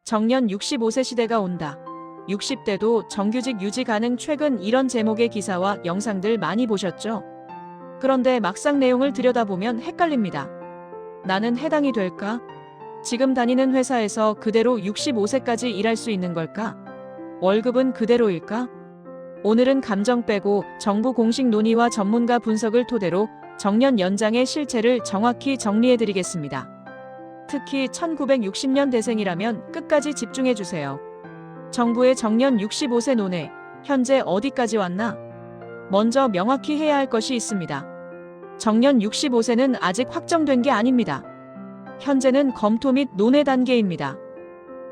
정년 65세 시대가 온다. 60대도 정규직 유지 가능. 최근 이런 제목의 기사와 영상들 많이 보셨죠? 그런데 막상 내용을 들여다보면 헷갈립니다. 나는 해당이 될까? 지금 다니는 회사에서 그대로 65세까지 일할 수 있는 걸까? 월급은 그대로일까? 오늘은 감정 빼고 정부 공식 논의와 전문가 분석을 토대로 정년 연장의 실체를 정확히 정리해드리겠습니다. 특히 1960년 대생이라면 끝까지 집중해주세요. 정부의 정년 65세 논의, 현재 어디까지 왔나? 먼저 명확히 해야 할 것이 있습니다. 정년 65세는 아직 확정된 게 아닙니다. 현재는 검토 및 논의 단계입니다.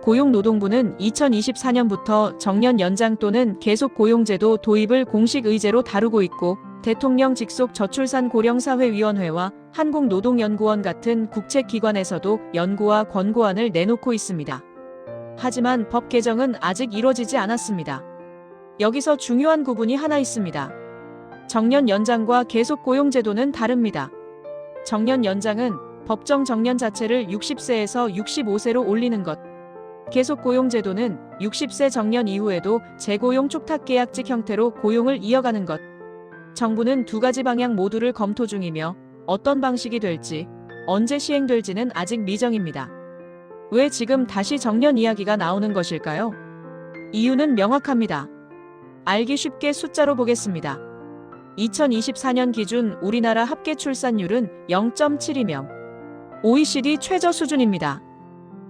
고용노동부는 2024년부터 정년 연장 또는 계속 고용제도 도입을 공식 의제로 다루고 있고, 대통령 직속 저출산 고령사회위원회와 한국노동연구원 같은 국책기관에서도 연구와 권고안을 내놓고 있습니다. 하지만 법 개정은 아직 이뤄지지 않았습니다. 여기서 중요한 구분이 하나 있습니다. 정년 연장과 계속 고용제도는 다릅니다. 정년 연장은 법정 정년 자체를 60세에서 65세로 올리는 것. 계속 고용제도는 60세 정년 이후에도 재고용 촉탁계약직 형태로 고용을 이어가는 것. 정부는 두 가지 방향 모두를 검토 중이며 어떤 방식이 될지, 언제 시행될지는 아직 미정입니다. 왜 지금 다시 정년 이야기가 나오는 것일까요? 이유는 명확합니다. 알기 쉽게 숫자로 보겠습니다. 2024년 기준 우리나라 합계 출산율은 0.72명. OECD 최저 수준입니다.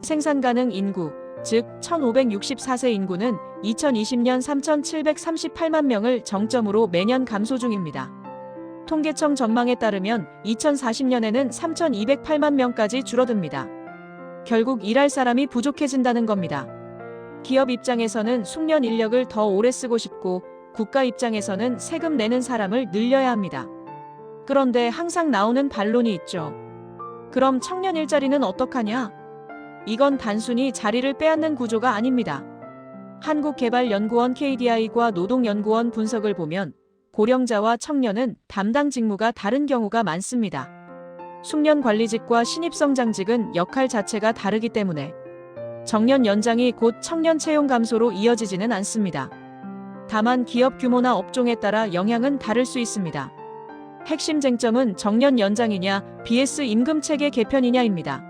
생산 가능 인구, 즉 1564세 인구는 2020년 3738만 명을 정점으로 매년 감소 중입니다. 통계청 전망에 따르면 2040년에는 3208만 명까지 줄어듭니다. 결국 일할 사람이 부족해진다는 겁니다. 기업 입장에서는 숙련 인력을 더 오래 쓰고 싶고, 국가 입장에서는 세금 내는 사람을 늘려야 합니다. 그런데 항상 나오는 반론이 있죠. 그럼 청년 일자리는 어떡하냐? 이건 단순히 자리를 빼앗는 구조가 아닙니다. 한국개발연구원 KDI과 노동연구원 분석을 보면 고령자와 청년은 담당 직무가 다른 경우가 많습니다. 숙련관리직과 신입성장직은 역할 자체가 다르기 때문에 정년 연장이 곧 청년 채용 감소로 이어지지는 않습니다. 다만 기업 규모나 업종에 따라 영향은 다를 수 있습니다. 핵심 쟁점은 정년 연장이냐 vs 임금체계 개편이냐입니다.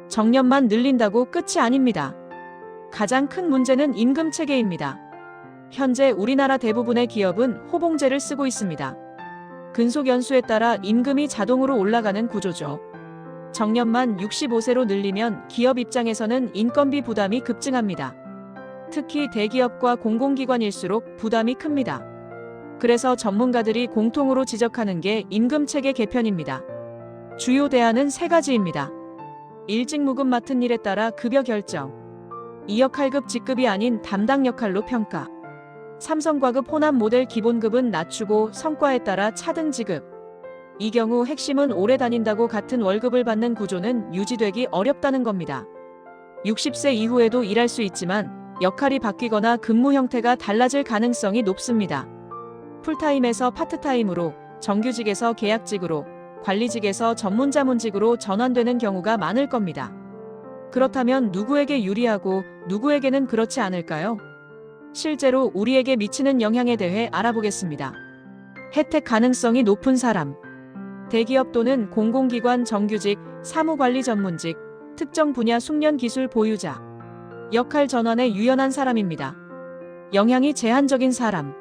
정년만 늘린다고 끝이 아닙니다. 가장 큰 문제는 임금체계입니다. 현재 우리나라 대부분의 기업은 호봉제를 쓰고 있습니다. 근속연수에 따라 임금이 자동으로 올라가는 구조죠. 정년만 65세로 늘리면 기업 입장에서는 인건비 부담이 급증합니다. 특히 대기업과 공공기관일수록 부담이 큽니다. 그래서 전문가들이 공통으로 지적하는 게 임금체계 개편입니다. 주요 대안은 세 가지입니다. 일직 무급 맡은 일에 따라 급여 결정. 2역할급 직급이 아닌 담당 역할로 평가. 삼성과급 호남 모델 기본급은 낮추고 성과에 따라 차등 지급. 이 경우 핵심은 오래 다닌다고 같은 월급을 받는 구조는 유지되기 어렵다는 겁니다. 60세 이후에도 일할 수 있지만 역할이 바뀌거나 근무 형태가 달라질 가능성이 높습니다. 풀타임에서 파트타임으로, 정규직에서 계약직으로, 관리직에서 전문자문직으로 전환되는 경우가 많을 겁니다. 그렇다면 누구에게 유리하고 누구에게는 그렇지 않을까요? 실제로 우리에게 미치는 영향에 대해 알아보겠습니다. 혜택 가능성이 높은 사람. 대기업 또는 공공기관 정규직, 사무관리 전문직, 특정 분야 숙련 기술 보유자. 역할 전환에 유연한 사람입니다. 영향이 제한적인 사람.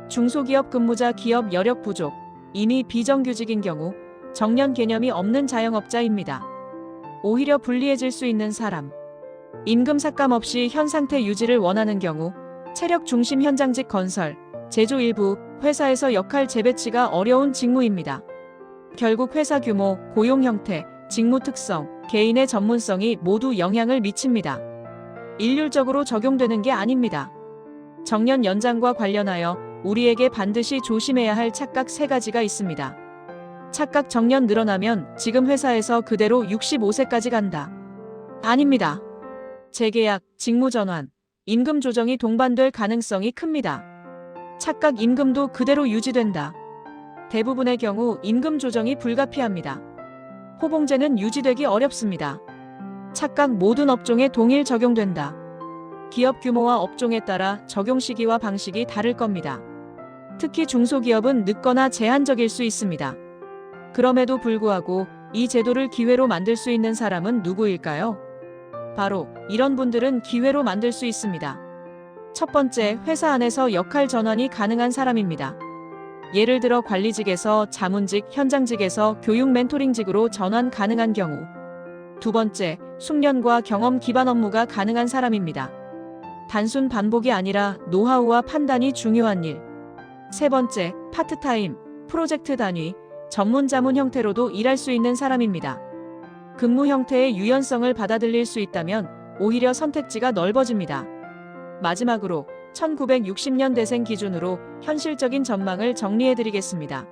중소기업 근무자, 기업 여력 부족, 이미 비정규직인 경우, 정년 개념이 없는 자영업자입니다. 오히려 불리해질 수 있는 사람. 임금 삭감 없이 현 상태 유지를 원하는 경우, 체력 중심 현장직 건설, 제조 일부, 회사에서 역할 재배치가 어려운 직무입니다. 결국 회사 규모, 고용 형태, 직무 특성, 개인의 전문성이 모두 영향을 미칩니다. 일률적으로 적용되는 게 아닙니다. 정년 연장과 관련하여 우리에게 반드시 조심해야 할 착각 세 가지가 있습니다. 착각 정년 늘어나면 지금 회사에서 그대로 65세까지 간다. 아닙니다. 재계약, 직무 전환, 임금 조정이 동반될 가능성이 큽니다. 착각 임금도 그대로 유지된다. 대부분의 경우 임금 조정이 불가피합니다. 호봉제는 유지되기 어렵습니다. 착각 모든 업종에 동일 적용된다. 기업 규모와 업종에 따라 적용 시기와 방식이 다를 겁니다. 특히 중소기업은 늦거나 제한적일 수 있습니다. 그럼에도 불구하고 이 제도를 기회로 만들 수 있는 사람은 누구일까요? 바로 이런 분들은 기회로 만들 수 있습니다. 첫 번째, 회사 안에서 역할 전환이 가능한 사람입니다. 예를 들어 관리직에서 자문직, 현장직에서 교육 멘토링직으로 전환 가능한 경우. 두 번째, 숙련과 경험 기반 업무가 가능한 사람입니다. 단순 반복이 아니라 노하우와 판단이 중요한 일. 세 번째, 파트타임, 프로젝트 단위, 전문 자문 형태로도 일할 수 있는 사람입니다. 근무 형태의 유연성을 받아들일 수 있다면 오히려 선택지가 넓어집니다. 마지막으로 1960년대생 기준으로 현실적인 전망을 정리해드리겠습니다.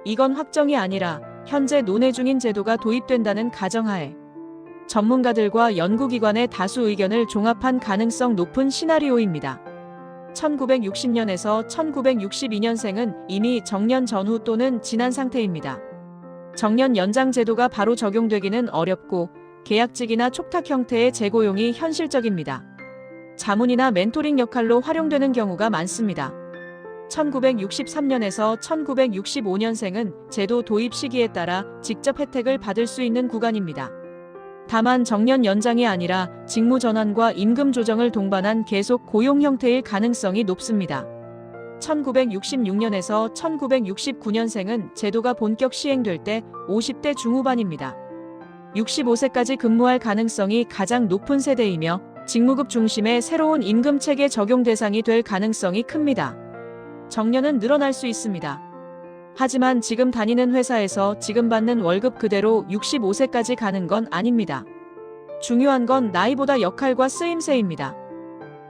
이건 확정이 아니라 현재 논의 중인 제도가 도입된다는 가정하에 전문가들과 연구기관의 다수 의견을 종합한 가능성 높은 시나리오입니다. 1960년에서 1962년생은 이미 정년 전후 또는 지난 상태입니다. 정년 연장 제도가 바로 적용되기는 어렵고 계약직이나 촉탁 형태의 재고용이 현실적입니다. 자문이나 멘토링 역할로 활용되는 경우가 많습니다. 1963년에서 1965년생은 제도 도입 시기에 따라 직접 혜택을 받을 수 있는 구간입니다. 다만 정년 연장이 아니라 직무 전환과 임금 조정을 동반한 계속 고용 형태일 가능성이 높습니다. 1966년에서 1969년생은 제도가 본격 시행될 때 50대 중후반입니다. 65세까지 근무할 가능성이 가장 높은 세대이며 직무급 중심의 새로운 임금 체계 적용 대상이 될 가능성이 큽니다. 정년은 늘어날 수 있습니다. 하지만 지금 다니는 회사에서 지금 받는 월급 그대로 65세까지 가는 건 아닙니다. 중요한 건 나이보다 역할과 쓰임새입니다.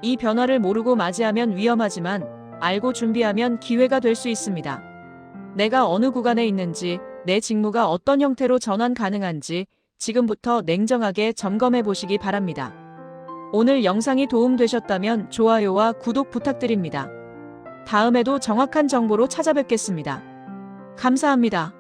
이 변화를 모르고 맞이하면 위험하지만 알고 준비하면 기회가 될 수 있습니다. 내가 어느 구간에 있는지, 내 직무가 어떤 형태로 전환 가능한지 지금부터 냉정하게 점검해 보시기 바랍니다. 오늘 영상이 도움되셨다면 좋아요와 구독 부탁드립니다. 다음에도 정확한 정보로 찾아뵙겠습니다. 감사합니다.